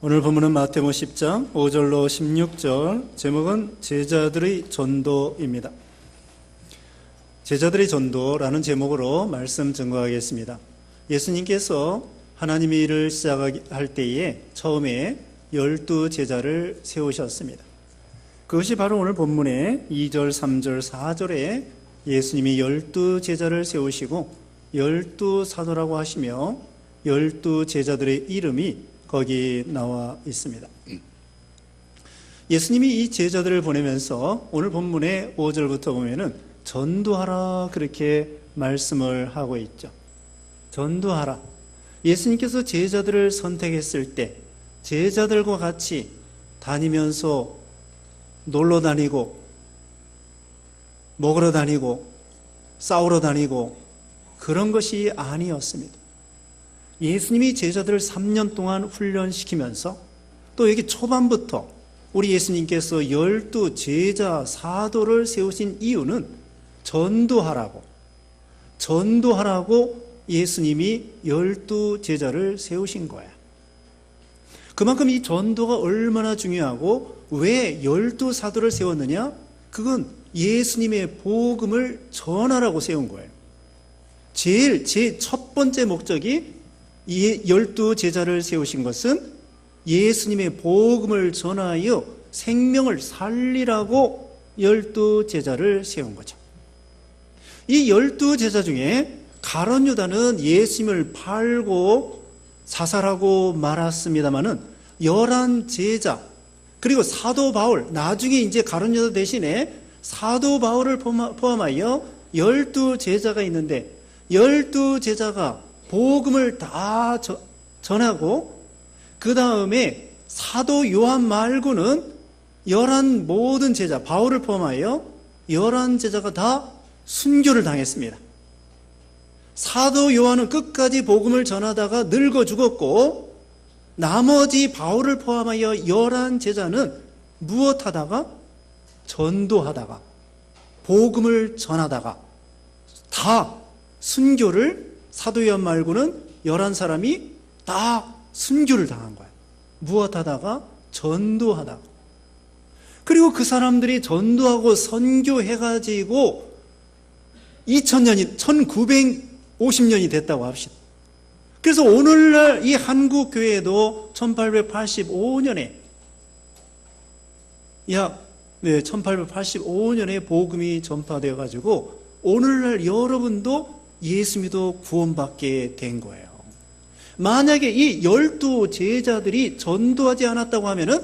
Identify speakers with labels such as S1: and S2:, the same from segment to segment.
S1: 오늘 본문은 마태복음 10장 5절로 16절, 제목은 제자들의 전도입니다. 제자들의 전도라는 제목으로 말씀 증거하겠습니다. 예수님께서 하나님의 일을 시작할 때에 처음에 12제자를 세우셨습니다. 그것이 바로 오늘 본문의 2절, 3절, 4절에 예수님이 12제자를 세우시고 12사도라고 하시며 12제자들의 이름이 거기 나와 있습니다. 예수님이 이 제자들을 보내면서 오늘 본문의 5절부터 보면은 전도하라 그렇게 말씀을 하고 있죠. 전도하라. 예수님께서 제자들을 선택했을 때 제자들과 같이 다니면서 놀러 다니고 먹으러 다니고 싸우러 다니고 그런 것이 아니었습니다. 예수님이 제자들을 3년 동안 훈련시키면서 또 여기 초반부터 우리 예수님께서 12제자 사도를 세우신 이유는 전도하라고 예수님이 12제자를 세우신 거야. 그만큼 이 전도가 얼마나 중요하고 왜 12사도를 세웠느냐? 그건 예수님의 복음을 전하라고 세운 거예요. 제 첫 번째 목적이 이 12제자를 세우신 것은 예수님의 복음을 전하여 생명을 살리라고 12제자를 세운 거죠. 이 12제자 중에 가룟 유다는 예수님을 팔고 자살하고 말았습니다마는 11제자 그리고 사도 바울, 나중에 이제 가룟 유다 대신에 사도 바울을 포함하여 12제자가 있는데 12제자가 복음을 다 전하고 그 다음에 사도 요한 말고는 11 모든 제자, 바울을 포함하여 11제자가 다 순교를 당했습니다. 사도 요한은 끝까지 복음을 전하다가 늙어 죽었고 나머지 바울을 포함하여 11제자는 무엇하다가? 전도하다가 복음을 전하다가 다 순교를 사도 요한 말고는 11사람이 다 순교를 당한 거예요. 무엇하다가? 전도하다가. 그리고 그 사람들이 전도하고 선교해가지고 2000년이 1950년이 됐다고 합시다. 그래서 오늘날 이 한국 교회도 1885년에 1885년에 복음이 전파되어 가지고 오늘날 여러분도 예수 믿어 구원받게 된 거예요. 만약에 이 12제자들이 전도하지 않았다고 하면은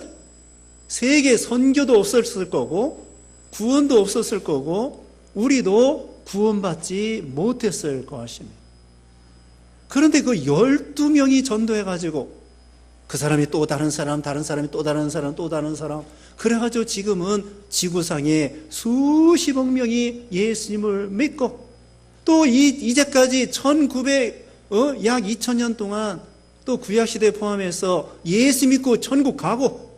S1: 세계 선교도 없었을 거고 구원도 없었을 거고 우리도 구원받지 못했을 것입니다. 그런데 그 12명이 전도해가지고 그 사람이 또 다른 사람, 다른 사람이 또 다른 사람, 또 다른 사람 그래가지고 지금은 지구상에 수십억 명이 예수님을 믿고 또 이제까지 약 2000년 동안 또 구약시대 포함해서 예수 믿고 천국 가고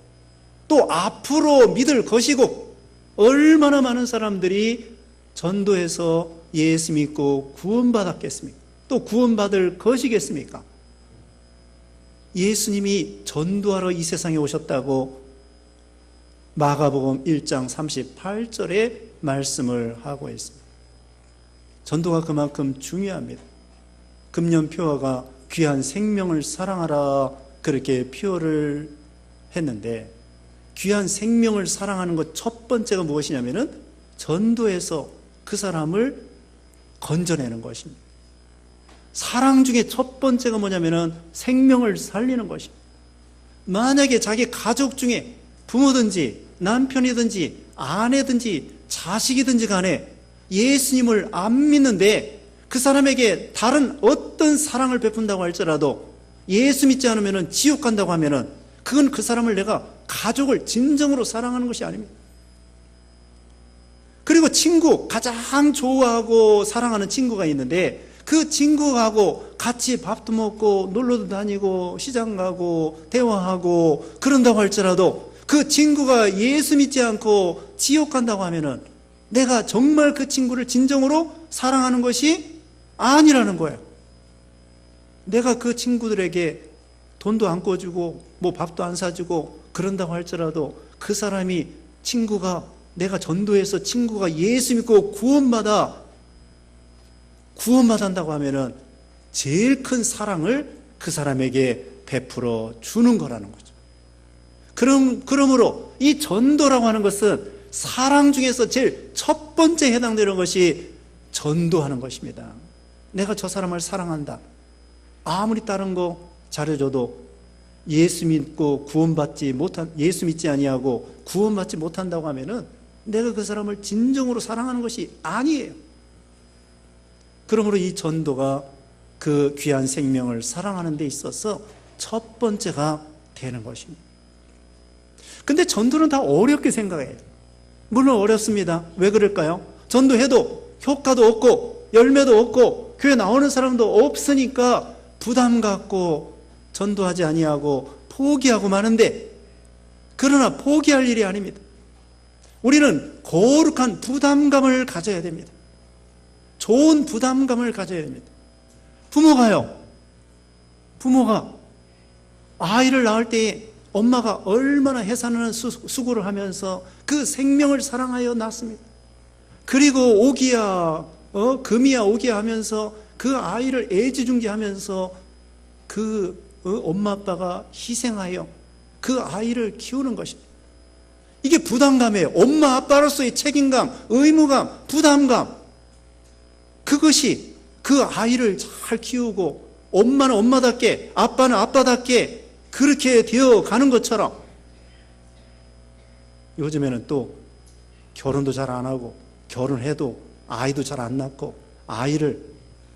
S1: 또 앞으로 믿을 것이고 얼마나 많은 사람들이 전도해서 예수 믿고 구원받았겠습니까? 또 구원받을 것이겠습니까? 예수님이 전도하러 이 세상에 오셨다고 마가복음 1장 38절에 말씀을 하고 있습니다. 전도가 그만큼 중요합니다. 금년 표어가 귀한 생명을 사랑하라 그렇게 표어를 했는데 귀한 생명을 사랑하는 것 첫 번째가 무엇이냐면은 전도해서 그 사람을 건져내는 것입니다. 사랑 중에 첫 번째가 뭐냐면은 생명을 살리는 것입니다. 만약에 자기 가족 중에 부모든지 남편이든지 아내든지 자식이든지 간에 예수님을 안 믿는데 그 사람에게 다른 어떤 사랑을 베푼다고 할지라도 예수 믿지 않으면 지옥 간다고 하면은 그건 그 사람을 내가 가족을 진정으로 사랑하는 것이 아닙니다. 그리고 친구, 가장 좋아하고 사랑하는 친구가 있는데 그 친구하고 같이 밥도 먹고 놀러도 다니고 시장 가고 대화하고 그런다고 할지라도 그 친구가 예수 믿지 않고 지옥 간다고 하면은 내가 정말 그 친구를 진정으로 사랑하는 것이 아니라는 거예요. 내가 그 친구들에게 돈도 안 꿔주고 뭐 밥도 안 사주고 그런다고 할지라도 그 사람이 내가 전도해서 친구가 예수 믿고 구원받았다고 하면은 제일 큰 사랑을 그 사람에게 베풀어 주는 거라는 거죠. 그러므로 이 전도라고 하는 것은 사랑 중에서 제일 첫 번째 해당되는 것이 전도하는 것입니다. 내가 저 사람을 사랑한다. 아무리 다른 거 잘해줘도 예수 믿지 아니하고 구원받지 못한다고 하면은 내가 그 사람을 진정으로 사랑하는 것이 아니에요. 그러므로 이 전도가 그 귀한 생명을 사랑하는 데 있어서 첫 번째가 되는 것입니다. 근데 전도는 다 어렵게 생각해요. 물론 어렵습니다. 왜 그럴까요? 전도해도 효과도 없고 열매도 없고 교회 나오는 사람도 없으니까 부담 갖고 전도하지 아니하고 포기하고 마는데, 그러나 포기할 일이 아닙니다. 우리는 거룩한 부담감을 가져야 됩니다. 좋은 부담감을 가져야 됩니다. 부모가 아이를 낳을 때에 엄마가 얼마나 해산하는 수고를 하면서 그 생명을 사랑하여 낳습니다. 그리고 금이야 오기야 하면서 그 아이를 애지중지하면서 그 엄마 아빠가 희생하여 그 아이를 키우는 것입니다. 이게 부담감이에요. 엄마 아빠로서의 책임감, 의무감, 부담감. 그것이 그 아이를 잘 키우고 엄마는 엄마답게, 아빠는 아빠답게 그렇게 되어 가는 것처럼, 요즘에는 또 결혼도 잘 안 하고 결혼해도 아이도 잘 안 낳고, 아이를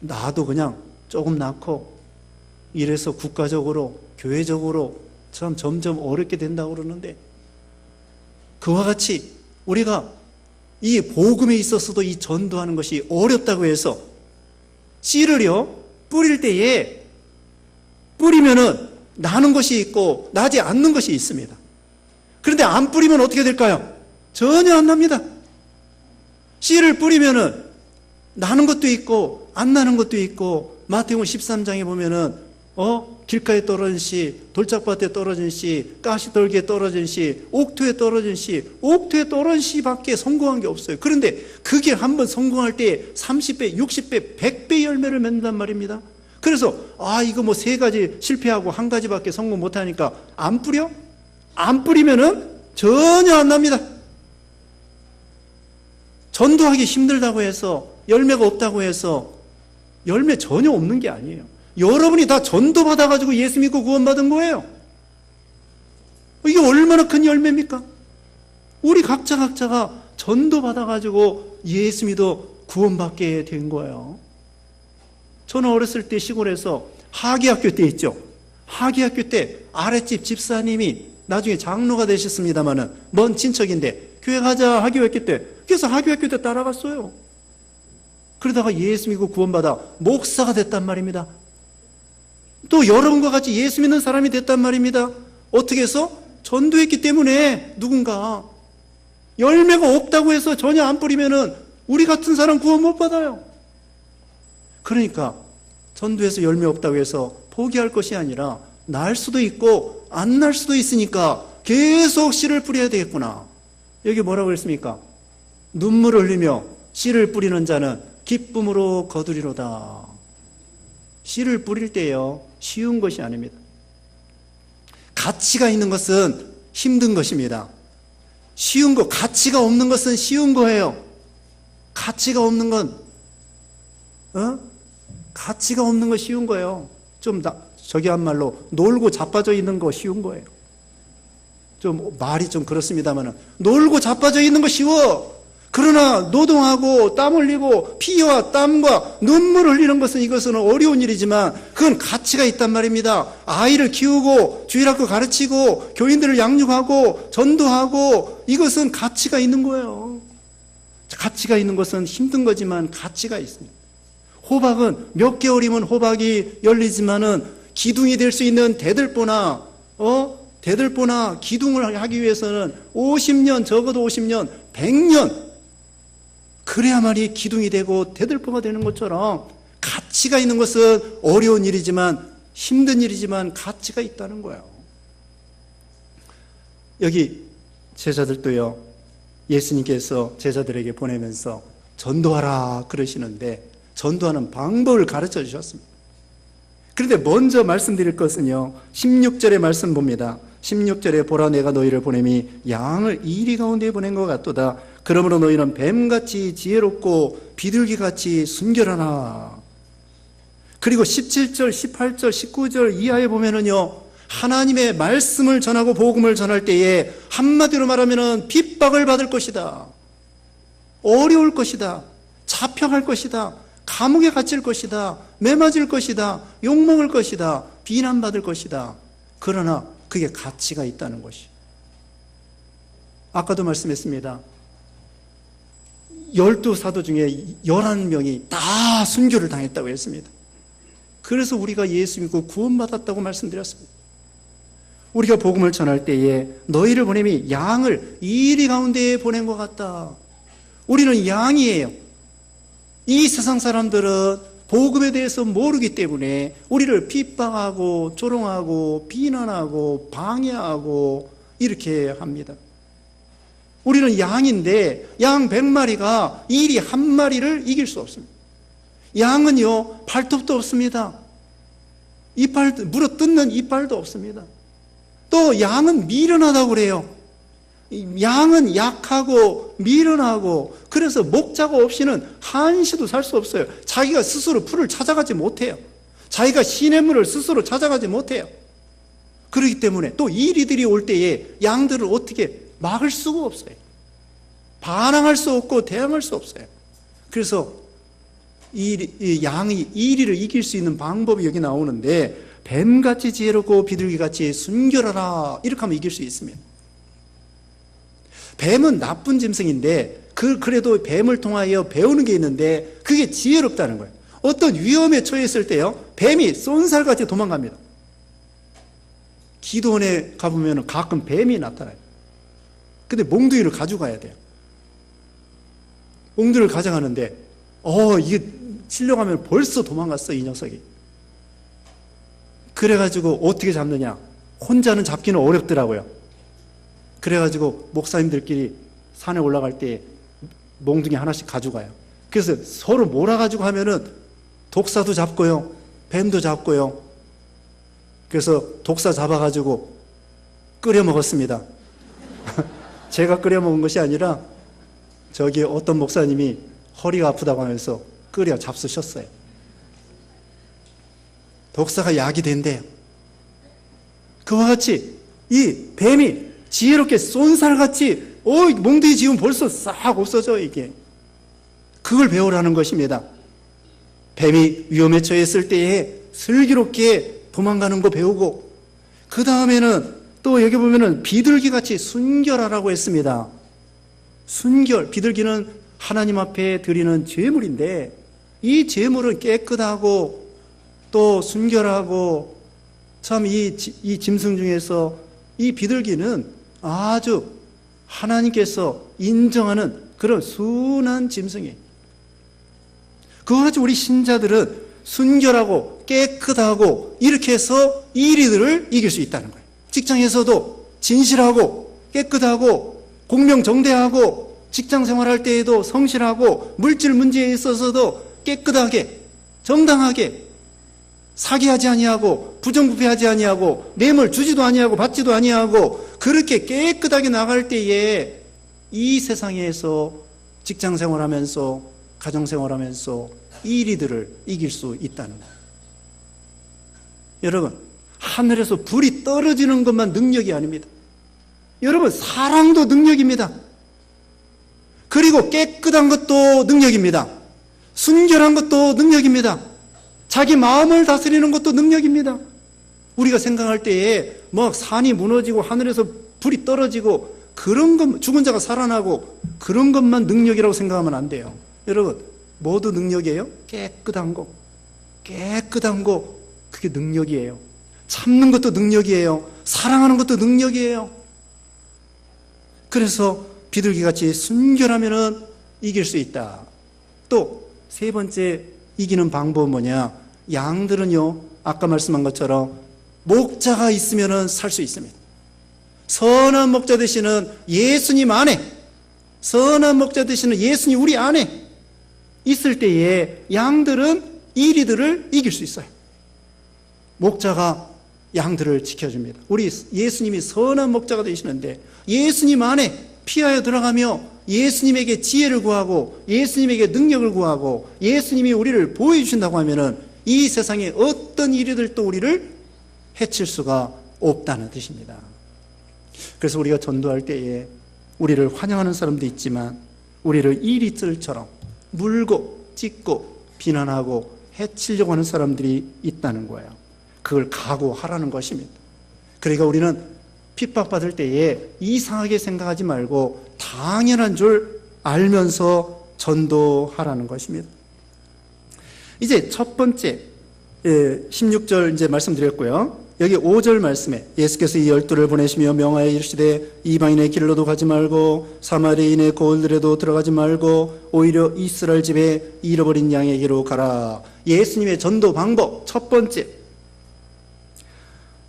S1: 낳아도 그냥 조금 낳고, 이래서 국가적으로 교회적으로 참 점점 어렵게 된다고 그러는데, 그와 같이 우리가 이 복음에 있어서도 이 전도하는 것이 어렵다고 해서 씨를요 뿌릴 때에 뿌리면은 나는 것이 있고 나지 않는 것이 있습니다. 그런데 안 뿌리면 어떻게 될까요? 전혀 안 납니다. 씨를 뿌리면은 나는 것도 있고 안 나는 것도 있고, 마태복음 13장에 보면은 길가에 떨어진 씨, 돌짝밭에 떨어진 씨, 가시떨기에 떨어진 씨, 옥토에 떨어진 씨밖에 성공한 게 없어요. 그런데 그게 한번 성공할 때 30배, 60배, 100배 열매를 맺는단 말입니다. 그래서 이거 뭐 3가지 실패하고 1가지밖에 성공 못하니까 안 뿌려? 안 뿌리면은 전혀 안 납니다. 전도하기 힘들다고 해서, 열매가 없다고 해서 열매 전혀 없는 게 아니에요. 여러분이 다 전도 받아가지고 예수 믿고 구원받은 거예요. 이게 얼마나 큰 열매입니까? 우리 각자가 전도 받아가지고 예수 믿어 구원받게 된 거예요. 저는 어렸을 때 시골에서 하기학교 때 있죠. 하기학교 때 아랫집 집사님이 나중에 장로가 되셨습니다마는 먼 친척인데, 교회 가자 하기학교 때, 그래서 하기학교 때 따라갔어요. 그러다가 예수 믿고 구원받아 목사가 됐단 말입니다. 또 여러분과 같이 예수 믿는 사람이 됐단 말입니다. 어떻게 해서? 전도했기 때문에. 누군가 열매가 없다고 해서 전혀 안 뿌리면은 우리 같은 사람 구원 못 받아요. 그러니까 전도해서 열매 없다고 해서 포기할 것이 아니라 날 수도 있고 안 날 수도 있으니까 계속 씨를 뿌려야 되겠구나. 여기 뭐라고 그랬습니까? 눈물을 흘리며 씨를 뿌리는 자는 기쁨으로 거두리로다. 씨를 뿌릴 때요, 쉬운 것이 아닙니다. 가치가 있는 것은 힘든 것입니다. 쉬운 거, 가치가 없는 것은 쉬운 거예요. 가치가 없는 건, 가치가 없는 거 쉬운 거예요. 저기 한 말로 놀고 자빠져 있는 거 쉬운 거예요. 좀 말이 좀 그렇습니다만은, 놀고 자빠져 있는 거 쉬워. 그러나 노동하고 땀 흘리고 피와 땀과 눈물을 흘리는 것은, 이것은 어려운 일이지만 그건 가치가 있단 말입니다. 아이를 키우고 주일학교 가르치고 교인들을 양육하고 전도하고, 이것은 가치가 있는 거예요. 가치가 있는 것은 힘든 거지만 가치가 있습니다. 호박은 몇 개월이면 호박이 열리지만은 기둥이 될 수 있는 대들보나 기둥을 하기 위해서는 50년, 적어도 50년, 100년 그래야만이 기둥이 되고 대들보가 되는 것처럼, 가치가 있는 것은 어려운 일이지만, 힘든 일이지만 가치가 있다는 거예요. 여기 제자들도요, 예수님께서 제자들에게 보내면서 전도하라 그러시는데 전도하는 방법을 가르쳐 주셨습니다. 그런데 먼저 말씀드릴 것은요, 16절의 말씀 봅니다. 16절에 보라 내가 너희를 보냄이 양을 이리 가운데에 보낸 것 같도다. 그러므로 너희는 뱀같이 지혜롭고 비둘기같이 순결하나. 그리고 17절, 18절, 19절 이하에 보면은요, 하나님의 말씀을 전하고 복음을 전할 때에 한마디로 말하면은 핍박을 받을 것이다. 어려울 것이다. 잡혀갈 것이다. 감옥에 갇힐 것이다. 매맞을 것이다. 욕먹을 것이다. 비난받을 것이다. 그러나 그게 가치가 있다는 것이. 아까도 말씀했습니다. 12사도 중에 11명이 다 순교를 당했다고 했습니다. 그래서 우리가 예수 믿고 구원받았다고 말씀드렸습니다. 우리가 복음을 전할 때에 너희를 보냄이 양을 이리 가운데에 보낸 것 같다. 우리는 양이에요. 이 세상 사람들은 복음에 대해서 모르기 때문에 우리를 핍박하고 조롱하고 비난하고 방해하고 이렇게 합니다. 우리는 양인데 양 100마리가 이리 한 마리를 이길 수 없습니다. 양은요, 발톱도 없습니다. 물어뜯는 이빨도 없습니다. 또 양은 미련하다고 그래요. 양은 약하고 미련하고 그래서 목자가 없이는 한시도 살 수 없어요. 자기가 스스로 풀을 찾아가지 못해요. 자기가 시냇물을 스스로 찾아가지 못해요. 그렇기 때문에 또 이리들이 올 때에 양들을 어떻게 막을 수가 없어요. 반항할 수 없고 대항할 수 없어요. 그래서 이 양이 이리를 이길 수 있는 방법이 여기 나오는데 뱀같이 지혜롭고 비둘기같이 순결하라 이렇게 하면 이길 수 있습니다. 뱀은 나쁜 짐승인데 그래도 뱀을 통하여 배우는 게 있는데 그게 지혜롭다는 거예요. 어떤 위험에 처했을 때요, 뱀이 쏜살같이 도망갑니다. 기도원에 가보면 가끔 뱀이 나타나요. 근데 몽둥이를 가져가야 돼요. 몽둥이를 가져가는데 이게 치려고 하면 벌써 도망갔어, 이 녀석이. 그래가지고 어떻게 잡느냐, 혼자는 잡기는 어렵더라고요. 그래가지고 목사님들끼리 산에 올라갈 때 몽둥이 하나씩 가져가요. 그래서 서로 몰아가지고 하면은 독사도 잡고요, 뱀도 잡고요. 그래서 독사 잡아가지고 끓여 먹었습니다. 제가 끓여 먹은 것이 아니라 저기 어떤 목사님이 허리가 아프다고 하면서 끓여 잡수셨어요. 독사가 약이 된대요. 그와 같이 이 뱀이 지혜롭게 쏜살같이 몽둥이 지우면 벌써 싹 없어져. 이게 그걸 배우라는 것입니다. 뱀이 위험에 처했을 때에 슬기롭게 도망가는 거 배우고, 그 다음에는 또 여기 보면은 비둘기같이 순결하라고 했습니다. 순결, 비둘기는 하나님 앞에 드리는 제물인데 이 제물은 깨끗하고 또 순결하고, 참 이 짐승 중에서 이 비둘기는 아주 하나님께서 인정하는 그런 순한 짐승이에요. 그와 같이 우리 신자들은 순결하고 깨끗하고 이렇게 해서 이리들을 이길 수 있다는 거예요. 직장에서도 진실하고 깨끗하고 공명정대하고 직장 생활할 때에도 성실하고 물질 문제에 있어서도 깨끗하게 정당하게 사기하지 아니하고 부정부패하지 아니하고 뇌물 주지도 아니하고 받지도 아니하고 그렇게 깨끗하게 나갈 때에 이 세상에서 직장 생활하면서 가정 생활하면서 이리들을 이길 수 있다는 거예요. 여러분, 하늘에서 불이 떨어지는 것만 능력이 아닙니다. 여러분, 사랑도 능력입니다. 그리고 깨끗한 것도 능력입니다. 순결한 것도 능력입니다. 자기 마음을 다스리는 것도 능력입니다. 우리가 생각할 때에 뭐 산이 무너지고 하늘에서 불이 떨어지고 그런 것, 죽은 자가 살아나고 그런 것만 능력이라고 생각하면 안 돼요. 여러분, 뭐도 능력이에요? 깨끗한 거, 그게 능력이에요. 참는 것도 능력이에요. 사랑하는 것도 능력이에요. 그래서 비둘기같이 순결하면은 이길 수 있다. 또 세 번째 이기는 방법은 뭐냐? 양들은요, 아까 말씀한 것처럼 목자가 있으면은 살 수 있습니다. 선한 목자 되시는 예수님 안에, 선한 목자 되시는 예수님 우리 안에 있을 때에 양들은 이리들을 이길 수 있어요. 목자가 양들을 지켜줍니다. 우리 예수님이 선한 목자가 되시는데 예수님 안에 피하여 들어가며 예수님에게 지혜를 구하고 예수님에게 능력을 구하고 예수님이 우리를 보여주신다고 하면은 이 세상에 어떤 이리들도 우리를 해칠 수가 없다는 뜻입니다. 그래서 우리가 전도할 때에 우리를 환영하는 사람도 있지만 우리를 이리들처럼 물고 찢고 비난하고 해치려고 하는 사람들이 있다는 거예요. 그걸 각오하라는 것입니다. 그러니까 우리는 핍박받을 때에 이상하게 생각하지 말고 당연한 줄 알면서 전도하라는 것입니다. 이제 첫 번째 16절 이제 말씀드렸고요. 여기 5절 말씀에 예수께서 이 12를 보내시며 명하여 이르시되 이방인의 길로도 가지 말고 사마리아인의 고을들에도 들어가지 말고 오히려 이스라엘 집에 잃어버린 양에게로 가라. 예수님의 전도 방법 첫 번째,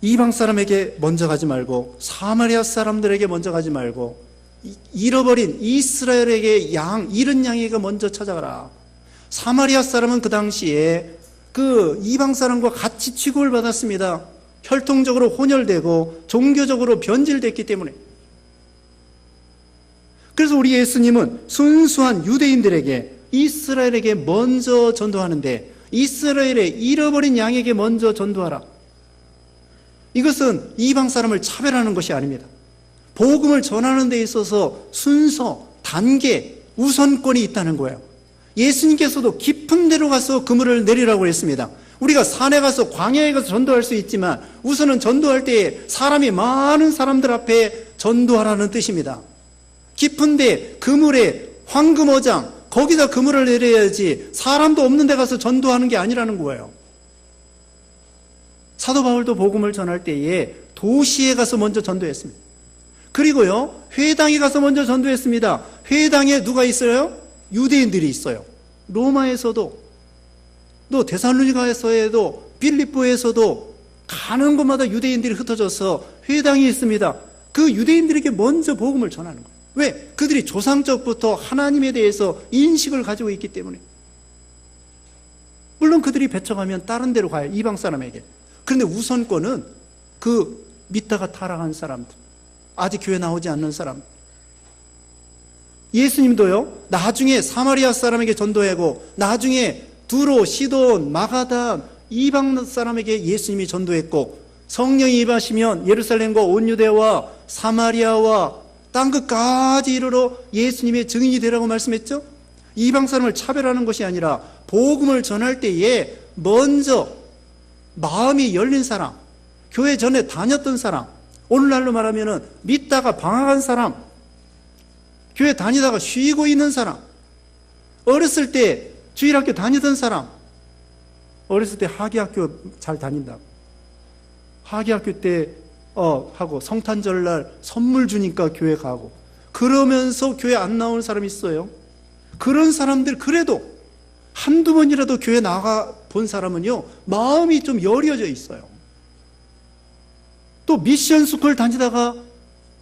S1: 이방 사람에게 먼저 가지 말고 사마리아 사람들에게 먼저 가지 말고 잃어버린 이스라엘에게 잃은 양에게 먼저 찾아가라. 사마리아 사람은 그 당시에 그 이방 사람과 같이 취급을 받았습니다. 혈통적으로 혼혈되고 종교적으로 변질됐기 때문에. 그래서 우리 예수님은 순수한 유대인들에게 이스라엘에게 먼저 전도하는데 이스라엘의 잃어버린 양에게 먼저 전도하라. 이것은 이방 사람을 차별하는 것이 아닙니다. 복음을 전하는 데 있어서 순서, 단계, 우선권이 있다는 거예요. 예수님께서도 깊은 데로 가서 그물을 내리라고 했습니다. 우리가 산에 가서 광야에 가서 전도할 수 있지만 우선은 전도할 때에 사람이 많은 사람들 앞에 전도하라는 뜻입니다. 깊은 데 그물에 황금어장 거기다 그물을 내려야지 사람도 없는 데 가서 전도하는 게 아니라는 거예요. 사도 바울도 복음을 전할 때에 도시에 가서 먼저 전도했습니다. 그리고요 회당에 가서 먼저 전도했습니다. 회당에 누가 있어요? 유대인들이 있어요. 로마에서도 또 데살로니가에서도 빌립보에서도 가는 곳마다 유대인들이 흩어져서 회당이 있습니다. 그 유대인들에게 먼저 복음을 전하는 거예요. 왜? 그들이 조상적부터 하나님에 대해서 인식을 가지고 있기 때문에. 물론 그들이 배척하면 다른 데로 가요. 이방 사람에게. 그런데 우선권은 그 믿다가 타락한 사람들, 아직 교회 나오지 않는 사람. 예수님도요 나중에 사마리아 사람에게 전도하고 나중에 두로, 시돈, 마가단 이방 사람에게 예수님이 전도했고 성령이 임하시면 예루살렘과 온 유대와 사마리아와 땅끝까지 이르러 예수님의 증인이 되라고 말씀했죠. 이방 사람을 차별하는 것이 아니라 복음을 전할 때에 먼저 마음이 열린 사람, 교회 전에 다녔던 사람, 오늘날로 말하면 믿다가 방황한 사람, 교회 다니다가 쉬고 있는 사람, 어렸을 때 주일학교 다니던 사람, 어렸을 때 하기학교 잘 다닌다. 하기학교 때 하고 성탄절날 선물 주니까 교회 가고 그러면서 교회 안 나오는 사람이 있어요. 그런 사람들 그래도 한두 번이라도 교회 나가 본 사람은요 마음이 좀 여려져 있어요. 또 미션스쿨 다니다가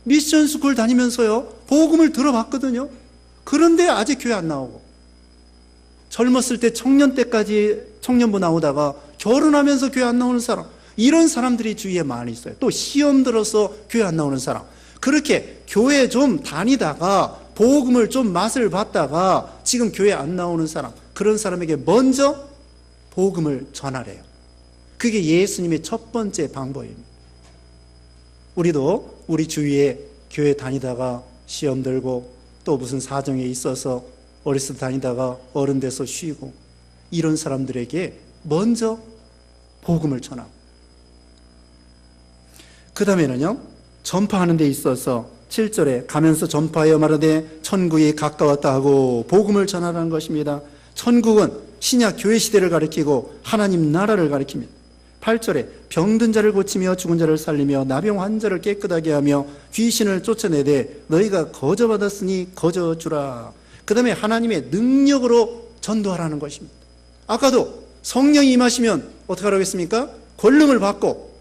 S1: 미션스쿨 다니면서요 복음을 들어봤거든요. 그런데 아직 교회 안 나오고 젊었을 때 청년 때까지 청년부 나오다가 결혼하면서 교회 안 나오는 사람, 이런 사람들이 주위에 많이 있어요. 또 시험 들어서 교회 안 나오는 사람, 그렇게 교회 좀 다니다가 복음을 좀 맛을 봤다가 지금 교회 안 나오는 사람, 그런 사람에게 먼저 복음을 전하래요. 그게 예수님의 첫 번째 방법입니다. 우리도 우리 주위에 교회 다니다가 시험 들고 또 무슨 사정에 있어서 어렸을 때 다니다가 어른 돼서 쉬고 이런 사람들에게 먼저 복음을 전하고 그 다음에는요 전파하는 데 있어서 7절에 가면서 전파하여 말하되 천국이 가까웠다 하고 복음을 전하라는 것입니다. 천국은 신약 교회 시대를 가리키고 하나님 나라를 가리킵니다. 8절에 병든 자를 고치며 죽은 자를 살리며 나병 환자를 깨끗하게 하며 귀신을 쫓아내되 너희가 거저받았으니 거저주라. 그 다음에 하나님의 능력으로 전도하라는 것입니다. 아까도 성령이 임하시면 어떻게 하라고 했습니까? 권능을 받고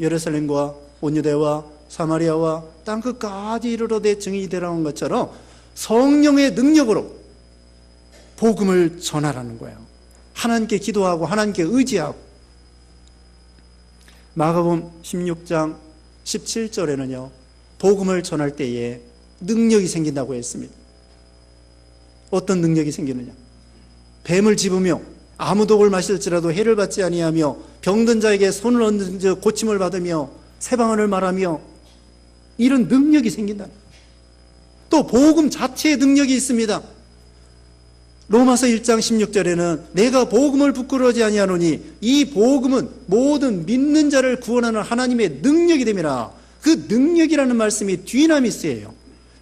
S1: 예루살렘과 온 유대와 사마리아와 땅끝까지 이르러 내 증인이 되라고 한 것처럼 성령의 능력으로 복음을 전하라는 거예요. 하나님께 기도하고 하나님께 의지하고. 마가복음 16장 17절에는요 복음을 전할 때에 능력이 생긴다고 했습니다. 어떤 능력이 생기느냐? 뱀을 집으며 아무 독을 마실지라도 해를 받지 아니하며 병든 자에게 손을 얹은 즉 고침을 받으며 새 방언을 말하며 이런 능력이 생긴다. 또 복음 자체의 능력이 있습니다. 로마서 1장 16절에는 내가 복음을 부끄러워하지 아니하노니 이 복음은 모든 믿는 자를 구원하는 하나님의 능력이 됨이라. 그 능력이라는 말씀이 디나미스예요.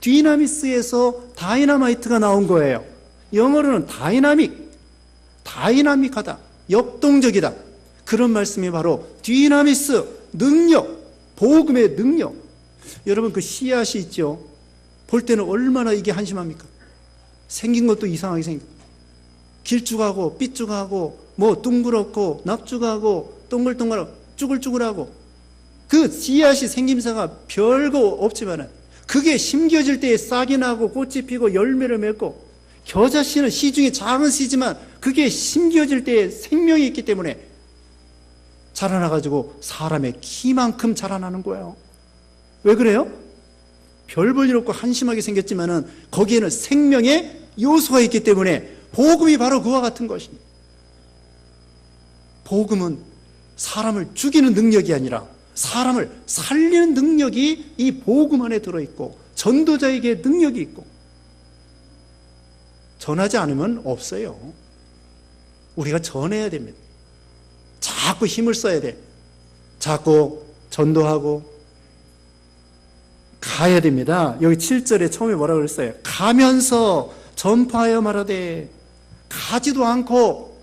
S1: 디나미스에서 다이나마이트가 나온 거예요. 영어로는 다이나믹하다, 역동적이다. 그런 말씀이 바로 디나미스, 능력, 복음의 능력. 여러분 그 씨앗이 있죠. 볼 때는 얼마나 이게 한심합니까? 생긴 것도 이상하게 생겼고 길쭉하고 삐쭉하고 뭐 둥그렇고 납죽하고 동글동글하고 쭈글쭈글하고 그 씨앗이 생김새가 별거 없지만은 그게 심겨질 때에 싹이 나고 꽃이 피고 열매를 맺고 겨자씨는 씨 중에 작은 씨지만 그게 심겨질 때에 생명이 있기 때문에 자라나가지고 사람의 키만큼 자라나는 거예요. 왜 그래요? 별 볼 일 없고 한심하게 생겼지만은 거기에는 생명의 요소가 있기 때문에 복음이 바로 그와 같은 것입니다. 복음은 사람을 죽이는 능력이 아니라 사람을 살리는 능력이 이 복음 안에 들어있고 전도자에게 능력이 있고 전하지 않으면 없어요. 우리가 전해야 됩니다. 자꾸 힘을 써야 돼. 자꾸 전도하고 가야 됩니다. 여기 7절에 처음에 뭐라고 그랬어요? 가면서 전파하여 말하되. 가지도 않고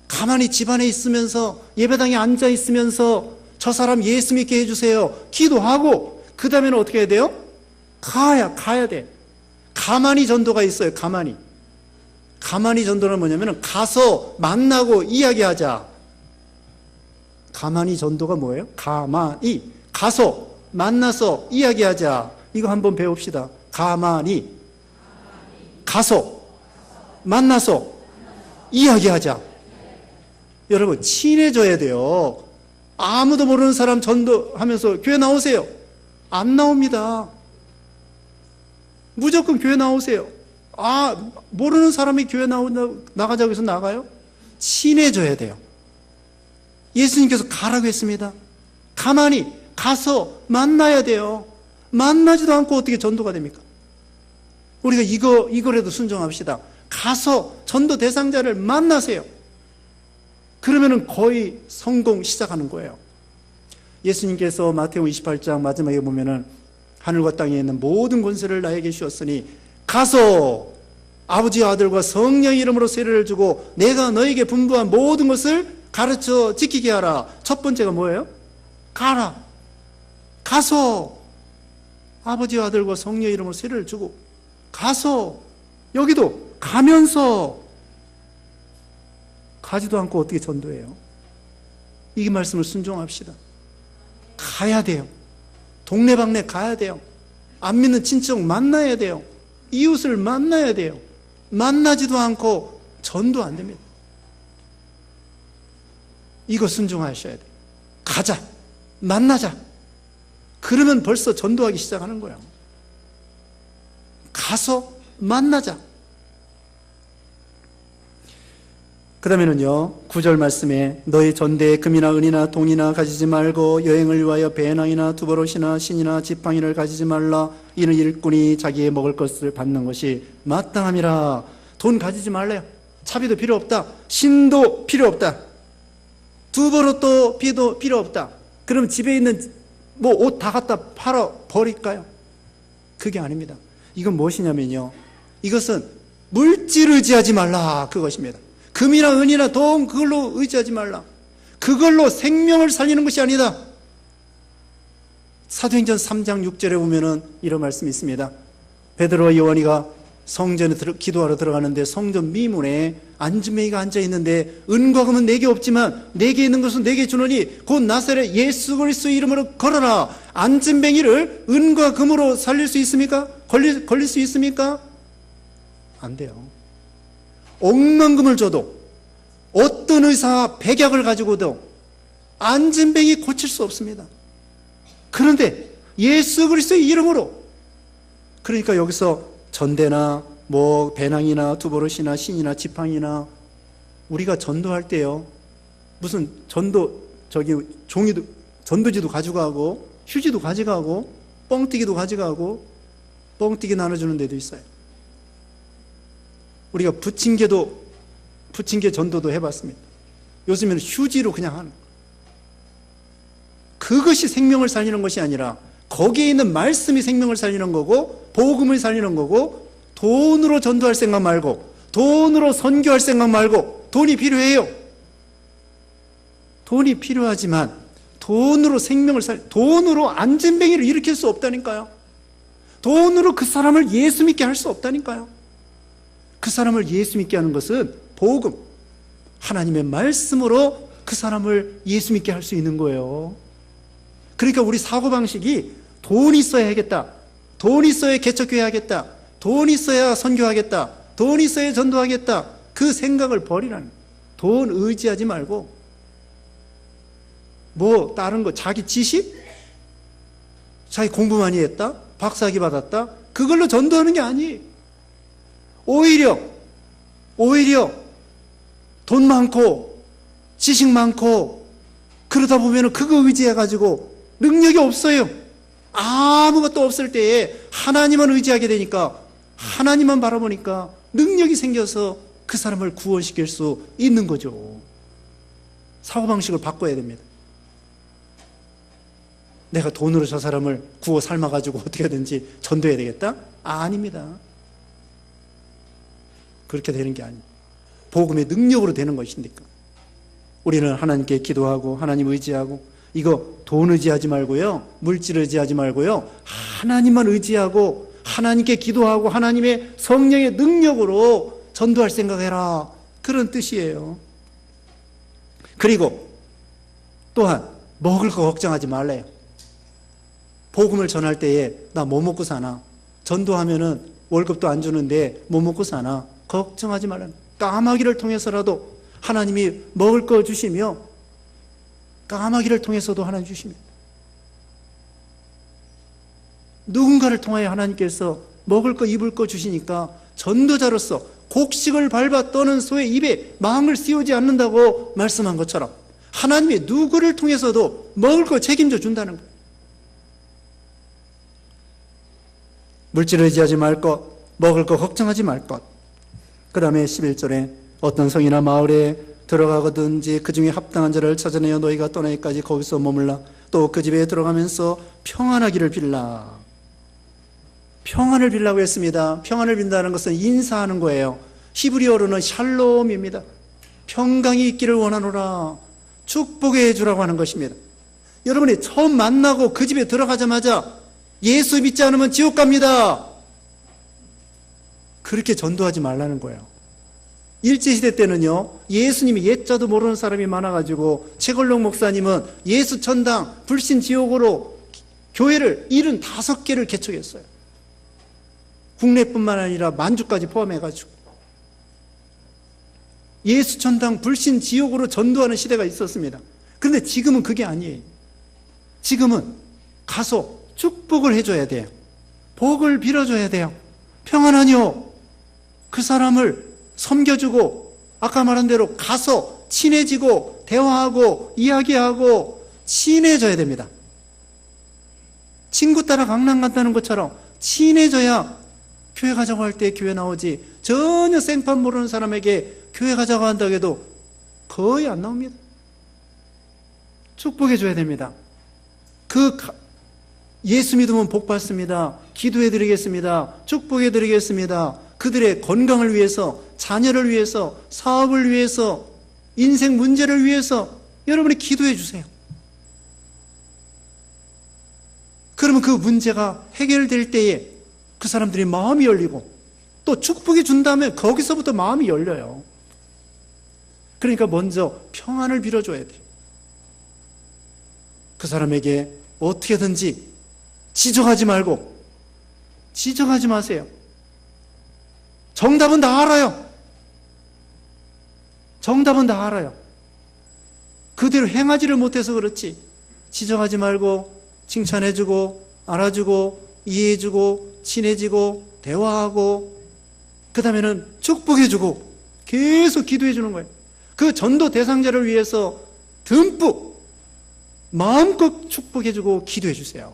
S1: 가만히 집안에 있으면서 예배당에 앉아 있으면서 저 사람 예수 믿게 해주세요 기도하고 그 다음에는 어떻게 해야 돼요? 가야 돼. 가만히 전도가 있어요. 가만히 전도는 뭐냐면 가서 만나고 이야기하자. 가만히 전도가 뭐예요? 가만히 가서 만나서 이야기하자. 이거 한번 배웁시다. 가만히 가서 만나서 이야기하자. 여러분 친해져야 돼요. 아무도 모르는 사람 전도하면서 교회 나오세요. 안 나옵니다. 무조건 교회 나오세요. 모르는 사람이 교회 나가자고 해서 나가요? 친해져야 돼요. 예수님께서 가라고 했습니다. 가만히 가서 만나야 돼요. 만나지도 않고 어떻게 전도가 됩니까? 우리가 이거라도 순종합시다. 가서 전도 대상자를 만나세요. 그러면은 거의 성공 시작하는 거예요. 예수님께서 마태복음 28장 마지막에 보면은 하늘과 땅에 있는 모든 권세를 나에게 주었으니 가서 아버지와 아들과 성령의 이름으로 세례를 주고 내가 너에게 분부한 모든 것을 가르쳐 지키게 하라. 첫 번째가 뭐예요? 가라. 가서 아버지와 아들과 성령의 이름으로 세례를 주고 가서 여기도 가면서 가지도 않고 어떻게 전도해요? 이 말씀을 순종합시다. 가야 돼요. 동네방네 가야 돼요. 안 믿는 친척 만나야 돼요. 이웃을 만나야 돼요. 만나지도 않고 전도 안 됩니다. 이거 순종하셔야 돼요. 가자. 만나자. 그러면 벌써 전도하기 시작하는 거예요. 가서 만나자. 그 다음에는요 9절 말씀에 너희 전대에 금이나 은이나 동이나 가지지 말고 여행을 위하여 배낭이나 두버롯이나 신이나 지팡이를 가지지 말라. 이는 일꾼이 자기의 먹을 것을 받는 것이 마땅함이라. 돈 가지지 말래요. 차비도 필요 없다. 신도 필요 없다. 두버롯도 비도 필요 없다. 그럼 집에 있는 뭐 옷 다 갖다 팔아 버릴까요? 그게 아닙니다. 이건 무엇이냐면요 이것은 물질을 의지하지 말라 그것입니다. 금이나 은이나 돈 그걸로 의지하지 말라. 그걸로 생명을 살리는 것이 아니다. 사도행전 3장 6절에 보면은 이런 말씀이 있습니다. 베드로와 요한이가 성전에 기도하러 들어가는데 성전 미문에 안주매이가 앉아있는데 은과 금은 내게 없지만 내게 있는 것은 내게 주노니 곧 나사렛 예수 그리스도의 이름으로 걸어라. 안진뱅이를 은과 금으로 살릴 수 있습니까? 걸릴 수 있습니까? 안 돼요. 억만 금을 줘도, 어떤 의사 백약을 가지고도 안진뱅이 고칠 수 없습니다. 그런데 예수 그리스도의 이름으로, 그러니까 여기서 전대나 뭐 배낭이나 두버릇이나 신이나 지팡이나, 우리가 전도할 때요, 무슨 전도지도 가져가고 휴지도 가져가고 뻥튀기도 가져가고 뻥튀기 나눠주는 데도 있어요. 우리가 부침개 전도도 해봤습니다. 요즘에는 휴지로 그냥 하는, 그것이 생명을 살리는 것이 아니라 거기에 있는 말씀이 생명을 살리는 거고 복음을 살리는 거고, 돈으로 전도할 생각 말고, 돈으로 선교할 생각 말고. 돈이 필요해요. 돈이 필요하지만 돈으로 돈으로 안진뱅이를 일으킬 수 없다니까요. 돈으로 그 사람을 예수 믿게 할 수 없다니까요. 그 사람을 예수 믿게 하는 것은 복음, 하나님의 말씀으로 그 사람을 예수 믿게 할 수 있는 거예요. 그러니까 우리 사고방식이 돈 있어야 하겠다, 돈 있어야 개척교회 하겠다, 돈 있어야 선교하겠다, 돈 있어야 전도하겠다, 그 생각을 버리라는 거예요. 돈 의지하지 말고, 뭐 다른 거, 자기 지식, 자기 공부 많이 했다, 박사학위 받았다, 그걸로 전도하는 게 아니에요. 오히려 돈 많고 지식 많고 그러다 보면 그거 의지해가지고 능력이 없어요. 아무것도 없을 때에 하나님만 의지하게 되니까, 하나님만 바라보니까 능력이 생겨서 그 사람을 구원시킬 수 있는 거죠. 사고방식을 바꿔야 됩니다. 내가 돈으로 저 사람을 구워 삶아가지고 어떻게 하든지 전도해야 되겠다? 아닙니다. 그렇게 되는 게 아니에요. 복음의 능력으로 되는 것이니까. 우리는 하나님께 기도하고 하나님 의지하고, 이거 돈 의지하지 말고요, 물질 의지하지 말고요, 하나님만 의지하고 하나님께 기도하고 하나님의 성령의 능력으로 전도할 생각해라, 그런 뜻이에요. 그리고 또한 먹을 거 걱정하지 말래요. 복음을 전할 때에 나 뭐 먹고 사나, 전도하면은 월급도 안 주는데 뭐 먹고 사나, 걱정하지 말라는, 까마귀를 통해서라도 하나님이 먹을 거 주시며, 까마귀를 통해서도 하나님 주십니다. 누군가를 통하여 하나님께서 먹을 거 입을 거 주시니까 전도자로서 곡식을 밟아 떠는 소의 입에 망을 씌우지 않는다고 말씀한 것처럼 하나님이 누구를 통해서도 먹을 거 책임져 준다는 거예요. 물질을 의지하지 말 것, 먹을 거 걱정하지 말 것. 그 다음에 11절에 어떤 성이나 마을에 들어가거든지 그 중에 합당한 자를 찾아내어 너희가 떠나기까지 거기서 머물라. 또 그 집에 들어가면서 평안하기를 빌라. 평안을 빌라고 했습니다. 평안을 빈다는 것은 인사하는 거예요. 히브리어로는 샬롬입니다. 평강이 있기를 원하노라. 축복해 주라고 하는 것입니다. 여러분이 처음 만나고 그 집에 들어가자마자 예수 믿지 않으면 지옥 갑니다, 그렇게 전도하지 말라는 거예요. 일제시대 때는요, 예수님이 옛자도 모르는 사람이 많아가지고 최걸록 목사님은 예수 천당 불신 지옥으로 교회를 75개를 개척했어요. 국내뿐만 아니라 만주까지 포함해가지고 예수 천당 불신 지옥으로 전도하는 시대가 있었습니다. 그런데 지금은 그게 아니에요. 지금은 가서 축복을 해줘야 돼요. 복을 빌어줘야 돼요. 평안하뇨. 그 사람을 섬겨주고, 아까 말한 대로 가서 친해지고 대화하고 이야기하고 친해져야 됩니다. 친구 따라 강남 간다는 것처럼 친해져야 교회 가자고 할 때 교회 나오지, 전혀 생판 모르는 사람에게 교회 가자고 한다고 해도 거의 안 나옵니다. 축복해 줘야 됩니다. 예수 믿으면 복 받습니다. 기도해 드리겠습니다. 축복해 드리겠습니다. 그들의 건강을 위해서, 자녀를 위해서, 사업을 위해서, 인생 문제를 위해서 여러분이 기도해 주세요. 그러면 그 문제가 해결될 때에 그 사람들이 마음이 열리고, 또 축복해 준다면 거기서부터 마음이 열려요. 그러니까 먼저 평안을 빌어줘야 돼요. 그 사람에게 어떻게든지 지적하지 말고, 지적하지 마세요. 정답은 다 알아요. 정답은 다 알아요. 그대로 행하지를 못해서 그렇지. 지적하지 말고 칭찬해주고 알아주고 이해해주고 친해지고 대화하고 그 다음에는 축복해주고 계속 기도해주는 거예요. 그 전도 대상자를 위해서 듬뿍 마음껏 축복해주고 기도해주세요.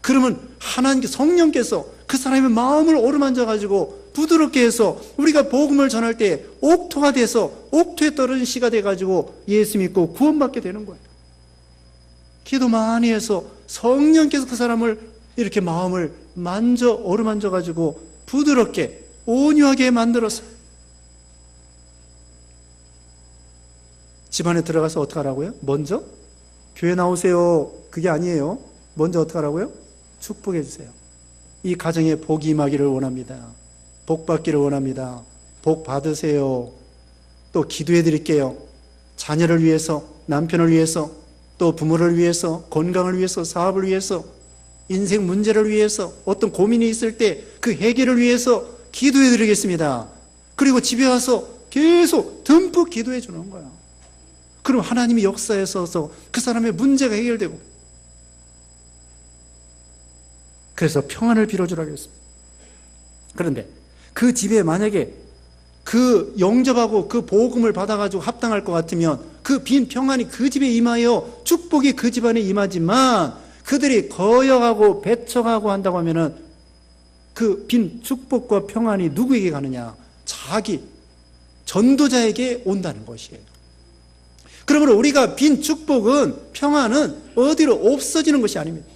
S1: 그러면 하나님께 성령께서 그 사람의 마음을 어루만져가지고 부드럽게 해서 우리가 복음을 전할 때 옥토가 돼서 옥토에 떨어진 씨가 돼가지고 예수 믿고 구원받게 되는 거예요. 기도 많이 해서 성령께서 그 사람을 이렇게 마음을 어루만져가지고 부드럽게 온유하게 만들어서 집안에 들어가서 어떻게 하라고요? 먼저 교회 나오세요. 그게 아니에요. 먼저 어떻게 하라고요? 축복해 주세요. 이 가정에 복이 임하기를 원합니다. 복 받기를 원합니다. 복 받으세요. 또 기도해 드릴게요. 자녀를 위해서, 남편을 위해서, 또 부모를 위해서, 건강을 위해서, 사업을 위해서, 인생 문제를 위해서, 어떤 고민이 있을 때 그 해결을 위해서 기도해 드리겠습니다. 그리고 집에 와서 계속 듬뿍 기도해 주는 거예요. 그럼 하나님이 역사에 서서 그 사람의 문제가 해결되고, 그래서 평안을 빌어주라고 했습니다. 그런데 그 집에 만약에 그 영접하고 그 복음을 받아가지고 합당할 것 같으면 그 빈 평안이 그 집에 임하여 축복이 그 집안에 임하지만 그들이 거역하고 배척하고 한다고 하면은 그 빈 축복과 평안이 누구에게 가느냐? 자기 전도자에게 온다는 것이에요. 그러므로 우리가 빈 축복은, 평안은 어디로 없어지는 것이 아닙니다.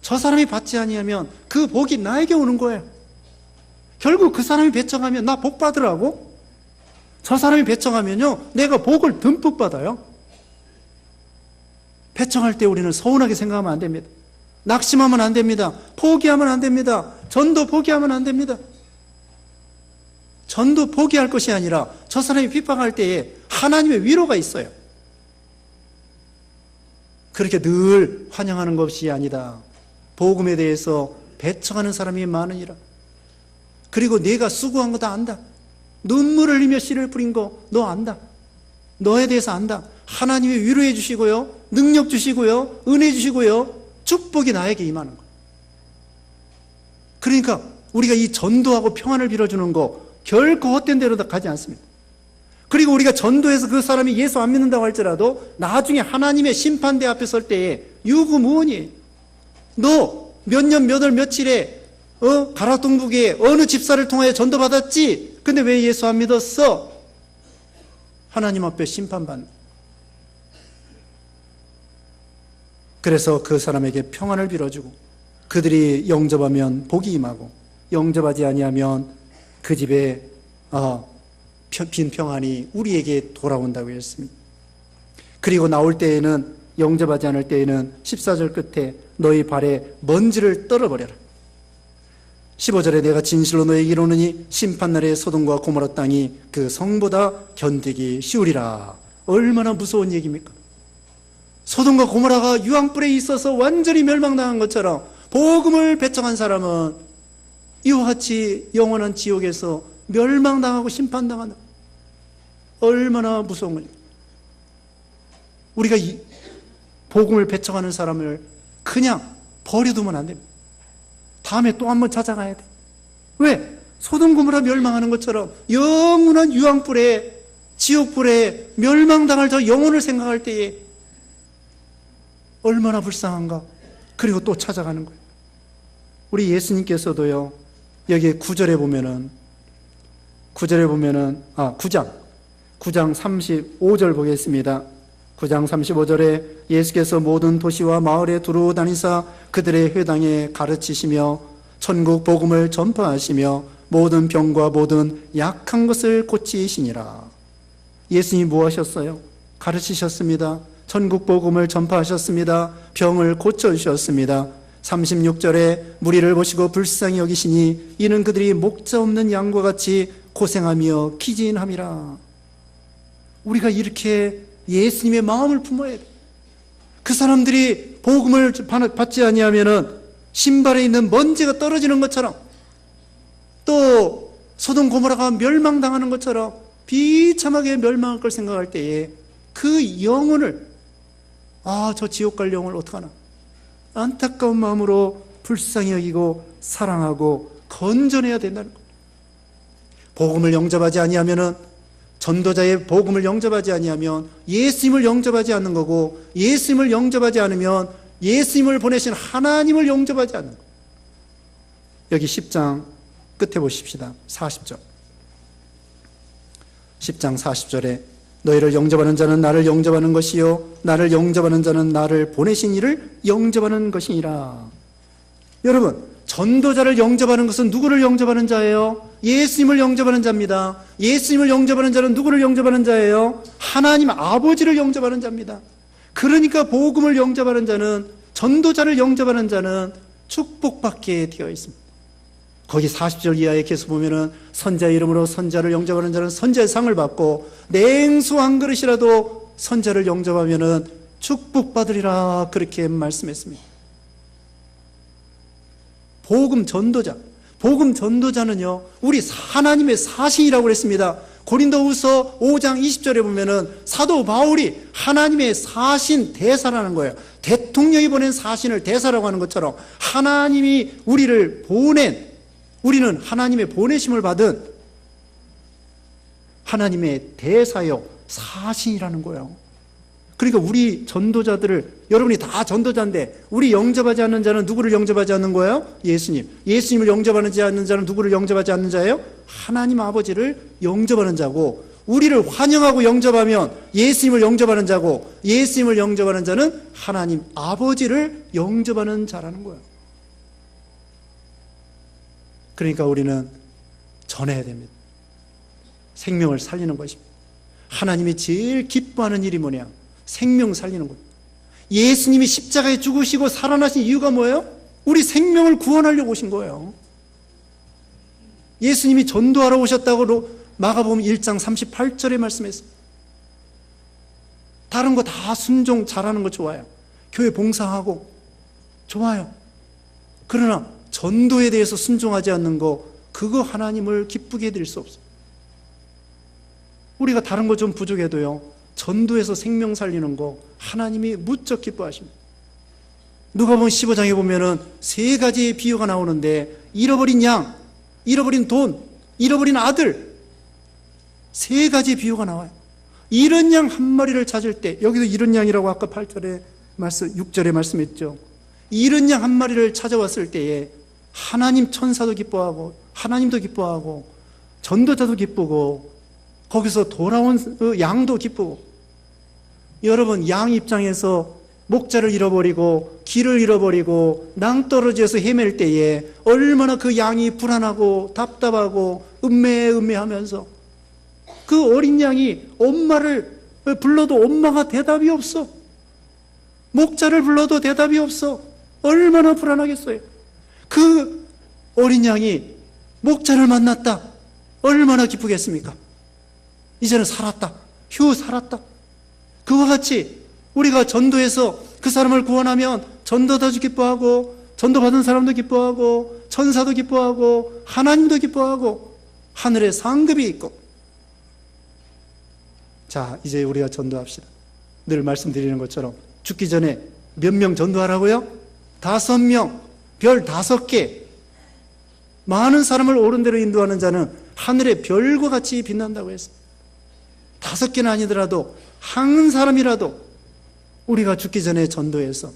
S1: 저 사람이 받지 아니하면 그 복이 나에게 오는 거예요. 결국 그 사람이 배척하면 나 복 받으라고? 저 사람이 배척하면요 내가 복을 듬뿍 받아요. 배척할 때 우리는 서운하게 생각하면 안 됩니다. 낙심하면 안 됩니다. 포기하면 안 됩니다. 전도 포기하면 안 됩니다. 전도 포기할 것이 아니라 저 사람이 핍박할 때에 하나님의 위로가 있어요. 그렇게 늘 환영하는 것이 아니다. 복음에 대해서 배척하는 사람이 많으니라. 그리고 내가 수고한 거 다 안다. 눈물을 흘리며 씨를 뿌린 거 너 안다. 너에 대해서 안다. 하나님이 위로해 주시고요, 능력 주시고요, 은혜 주시고요, 축복이 나에게 임하는 거예요. 그러니까 우리가 이 전도하고 평안을 빌어주는 거 결코 헛된 데로 가지 않습니다. 그리고 우리가 전도해서 그 사람이 예수 안 믿는다고 할지라도 나중에 하나님의 심판대 앞에 설 때에 유구무원이에요. 너 몇 년 몇 월 며칠에 가락동북에 어느 집사를 통하여 전도받았지? 근데 왜 예수 안 믿었어? 하나님 앞에 심판받는. 그래서 그 사람에게 평안을 빌어주고 그들이 영접하면 복이 임하고 영접하지 아니하면 그 집에 빈 평안이 우리에게 돌아온다고 했습니다. 그리고 나올 때에는, 영접하지 않을 때에는 14절 끝에 너희 발에 먼지를 떨어버려라. 15절에 내가 진실로 너에게 이르노니 심판날에 소돔과 고모라 땅이 그 성보다 견디기 쉬우리라. 얼마나 무서운 얘기입니까? 소돔과 고모라가 유황불에 있어서 완전히 멸망당한 것처럼 복음을 배척한 사람은 이와 같이 영원한 지옥에서 멸망당하고 심판당한다. 얼마나 무서운 거냐. 우리가 이 복음을 배척하는 사람을 그냥 버려두면 안 됩니다. 다음에 또 한번 찾아가야 돼. 왜? 소돔 고모라 멸망하는 것처럼 영원한 유황불에, 지옥불에 멸망당할 저 영혼을 생각할 때에 얼마나 불쌍한가. 그리고 또 찾아가는 거예요. 우리 예수님께서도요, 여기 9절에 보면은 9장 35절 보겠습니다. 9장 35절에 예수께서 모든 도시와 마을에 두루 다니사 그들의 회당에 가르치시며 천국 복음을 전파하시며 모든 병과 모든 약한 것을 고치시니라. 예수님이 뭐 하셨어요? 가르치셨습니다. 천국 복음을 전파하셨습니다. 병을 고쳐주셨습니다. 36절에 무리를 보시고 불쌍히 여기시니 이는 그들이 목자 없는 양과 같이 고생하며 기진함이라. 우리가 이렇게 예수님의 마음을 품어야 돼. 그 사람들이 복음을 받지 아니하면은 신발에 있는 먼지가 떨어지는 것처럼, 또 소돔 고모라가 멸망당하는 것처럼 비참하게 멸망할 걸 생각할 때에 그 영혼을, 저 지옥 갈 영혼을 어떡하나, 안타까운 마음으로 불쌍히 여기고 사랑하고 건져내야 된다는 것. 복음을 영접하지 아니하면은, 전도자의 복음을 영접하지 아니하면 예수님을 영접하지 않는 거고, 예수님을 영접하지 않으면 예수님을 보내신 하나님을 영접하지 않는 것. 여기 10장 끝에 보십시다. 40절. 10장 40절에 너희를 영접하는 자는 나를 영접하는 것이요 나를 영접하는 자는 나를 보내신 이를 영접하는 것이니라. 여러분, 전도자를 영접하는 것은 누구를 영접하는 자예요? 예수님을 영접하는 자입니다. 예수님을 영접하는 자는 누구를 영접하는 자예요? 하나님 아버지를 영접하는 자입니다. 그러니까 복음을 영접하는 자는, 전도자를 영접하는 자는 축복받게 되어 있습니다. 거기 40절 이하에 계속 보면은 선자의 이름으로 선자를 영접하는 자는 선자의 상을 받고 냉수 한 그릇이라도 선자를 영접하면은 축복받으리라, 그렇게 말씀했습니다. 복음 전도자는요, 우리 하나님의 사신이라고 그랬습니다. 고린도후서 5장 20절에 보면은 사도 바울이 하나님의 사신 대사라는 거예요. 대통령이 보낸 사신을 대사라고 하는 것처럼 하나님이 우리를 보낸, 우리는 하나님의 보내심을 받은 하나님의 대사요, 사신이라는 거예요. 그러니까 우리 전도자들을, 여러분이 다 전도자인데 우리 영접하지 않는 자는 누구를 영접하지 않는 거예요? 예수님. 예수님을 영접하지 않는 자는 누구를 영접하지 않는 자예요? 하나님 아버지를 영접하는 자고, 우리를 환영하고 영접하면 예수님을 영접하는 자고, 예수님을 영접하는 자는 하나님 아버지를 영접하는 자라는 거예요. 그러니까 우리는 전해야 됩니다. 생명을 살리는 것입니다. 하나님이 제일 기뻐하는 일이 뭐냐? 생명 살리는 것. 예수님이 십자가에 죽으시고 살아나신 이유가 뭐예요? 우리 생명을 구원하려고 오신 거예요. 예수님이 전도하러 오셨다고 마가복음 1장 38절에 말씀했습니다. 다른 거 다 순종 잘하는 거 좋아요. 교회 봉사하고 좋아요. 그러나 전도에 대해서 순종하지 않는 거, 그거 하나님을 기쁘게 해드릴 수 없어요. 우리가 다른 거 좀 부족해도요, 전도에서 생명 살리는 거 하나님이 무척 기뻐하십니다. 누가복음 15장에 보면은 세 가지의 비유가 나오는데, 잃어버린 양, 잃어버린 돈, 잃어버린 아들, 세 가지의 비유가 나와요. 잃은 양 한 마리를 찾을 때, 여기도 잃은 양이라고 아까 8절에 6절에 말씀했죠. 잃은 양 한 마리를 찾아왔을 때에 하나님 천사도 기뻐하고 하나님도 기뻐하고 전도자도 기쁘고 거기서 돌아온 양도 기쁘고. 여러분, 양 입장에서 목자를 잃어버리고 길을 잃어버리고 낭떠러지에서 헤맬 때에 얼마나 그 양이 불안하고 답답하고 음매하면서, 그 어린 양이 엄마를 불러도 엄마가 대답이 없어. 목자를 불러도 대답이 없어. 얼마나 불안하겠어요. 그 어린 양이 목자를 만났다. 얼마나 기쁘겠습니까? 이제는 살았다. 휴, 살았다. 그와 같이 우리가 전도해서 그 사람을 구원하면 전도자도 기뻐하고 전도받은 사람도 기뻐하고 천사도 기뻐하고 하나님도 기뻐하고 하늘에 상급이 있고. 자, 이제 우리가 전도합시다. 늘 말씀드리는 것처럼 죽기 전에 몇 명 전도하라고요? 5명, 별 5개. 많은 사람을 옳은 대로 인도하는 자는 하늘의 별과 같이 빛난다고 했어요. 5개는 아니더라도 한 사람이라도 우리가 죽기 전에 전도해서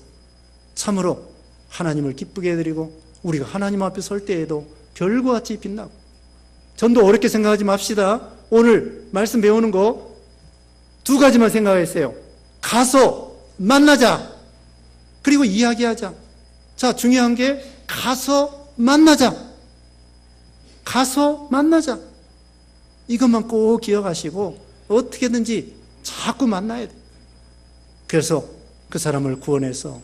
S1: 참으로 하나님을 기쁘게 해드리고 우리가 하나님 앞에 설 때에도 별과 같이 빛나고. 전도 어렵게 생각하지 맙시다. 오늘 말씀 배우는 거 2가지만 생각했어요. 가서 만나자, 그리고 이야기하자. 자, 중요한 게 가서 만나자. 가서 만나자. 이것만 꼭 기억하시고 어떻게든지 자꾸 만나야 돼. 그래서 그 사람을 구원해서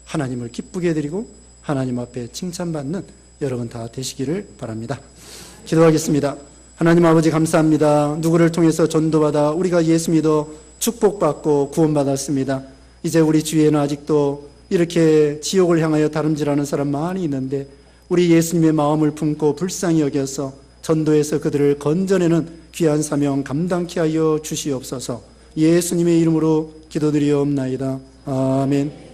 S1: 하나님을 기쁘게 해드리고 하나님 앞에 칭찬받는 여러분 다 되시기를 바랍니다. 기도하겠습니다. 하나님 아버지, 감사합니다. 누구를 통해서 전도받아 우리가 예수 믿어 축복받고 구원받았습니다. 이제 우리 주위에는 아직도 이렇게 지옥을 향하여 다름질하는 사람 많이 있는데 우리 예수님의 마음을 품고 불쌍히 여겨서 전도해서 그들을 건져내는 귀한 사명 감당케 하여 주시옵소서. 예수님의 이름으로 기도드리옵나이다. 아멘.